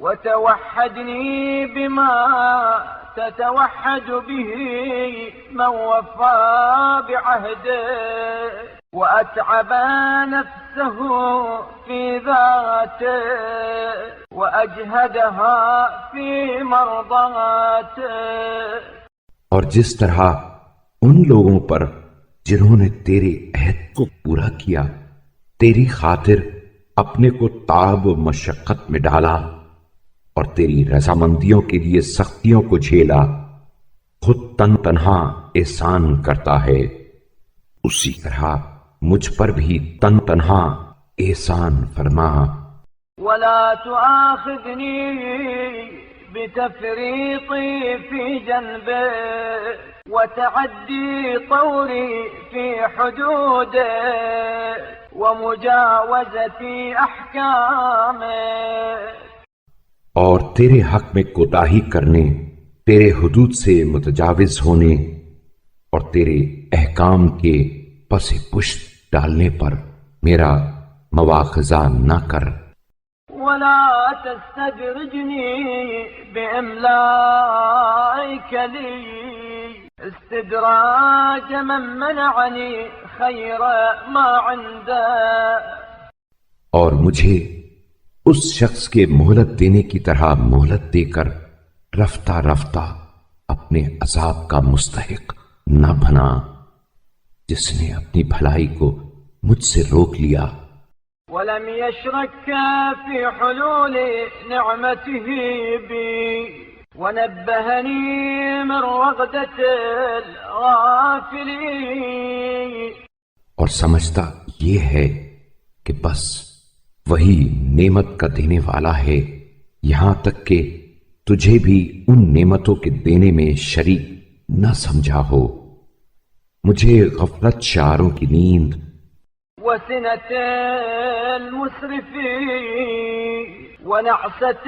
وتوحدني بما تتوحد به من وفى بعهده وأتعب نفسه في ذاته وأجهدها في مرضاته. اور جس طرح ان لوگوں پر جنہوں نے تیرے عہد کو پورا کیا تیری خاطر اپنے کو تعب و مشقت میں ڈالا اور تیری رضامندیوں کے لیے سختیوں کو جھیلا، خود تن تنہا احسان کرتا ہے، اسی طرح مجھ پر بھی تن تنہا احسان فرما. ولا تؤاخذني بتفريطي في جنبه وتعدي طوري في حدوده ومجاوزتي أحكامه. اور تیرے حق میں کوتاہی کرنے، تیرے حدود سے متجاوز ہونے اور تیرے احکام کے پس پشت ڈالنے پر میرا مواخذہ نہ کر. ولا تستدرجني بإملائك لي استدراج من منعني خير ما عنده. اور مجھے اس شخص کے مہلت دینے کی طرح مہلت دے کر رفتہ رفتہ اپنے عذاب کا مستحق نہ بنا جس نے اپنی بھلائی کو مجھ سے روک لیا. ولم يشرك في حلول نعمته بي ونبهني من رغدة الغافلين. اور سمجھتا یہ ہے کہ بس وہی نعمت کا دینے والا ہے، یہاں تک کہ تجھے بھی ان نعمتوں کے دینے میں شریک نہ سمجھا ہو. مجھے غفلت شعاروں کی نیند وسنة المسرفين ونعسة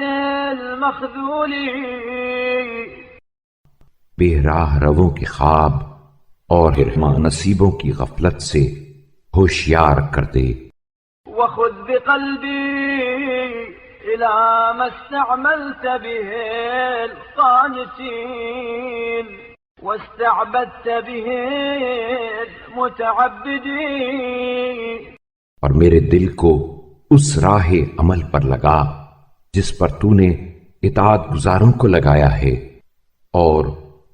المخذولين، بے راہ رووں کے خواب اور نصیبوں کی غفلت سے ہوشیار کر دے. وخذ بقلبي إلى ما استعملت به القانتين واستعبدت به المتعبدين. اور میرے دل کو اس راہ عمل پر لگا جس پر تو نے اطاعت گزاروں کو لگایا ہے، اور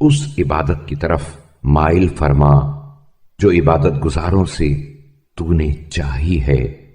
اس عبادت کی طرف مائل فرما جو عبادت گزاروں سے تو نے چاہی ہے.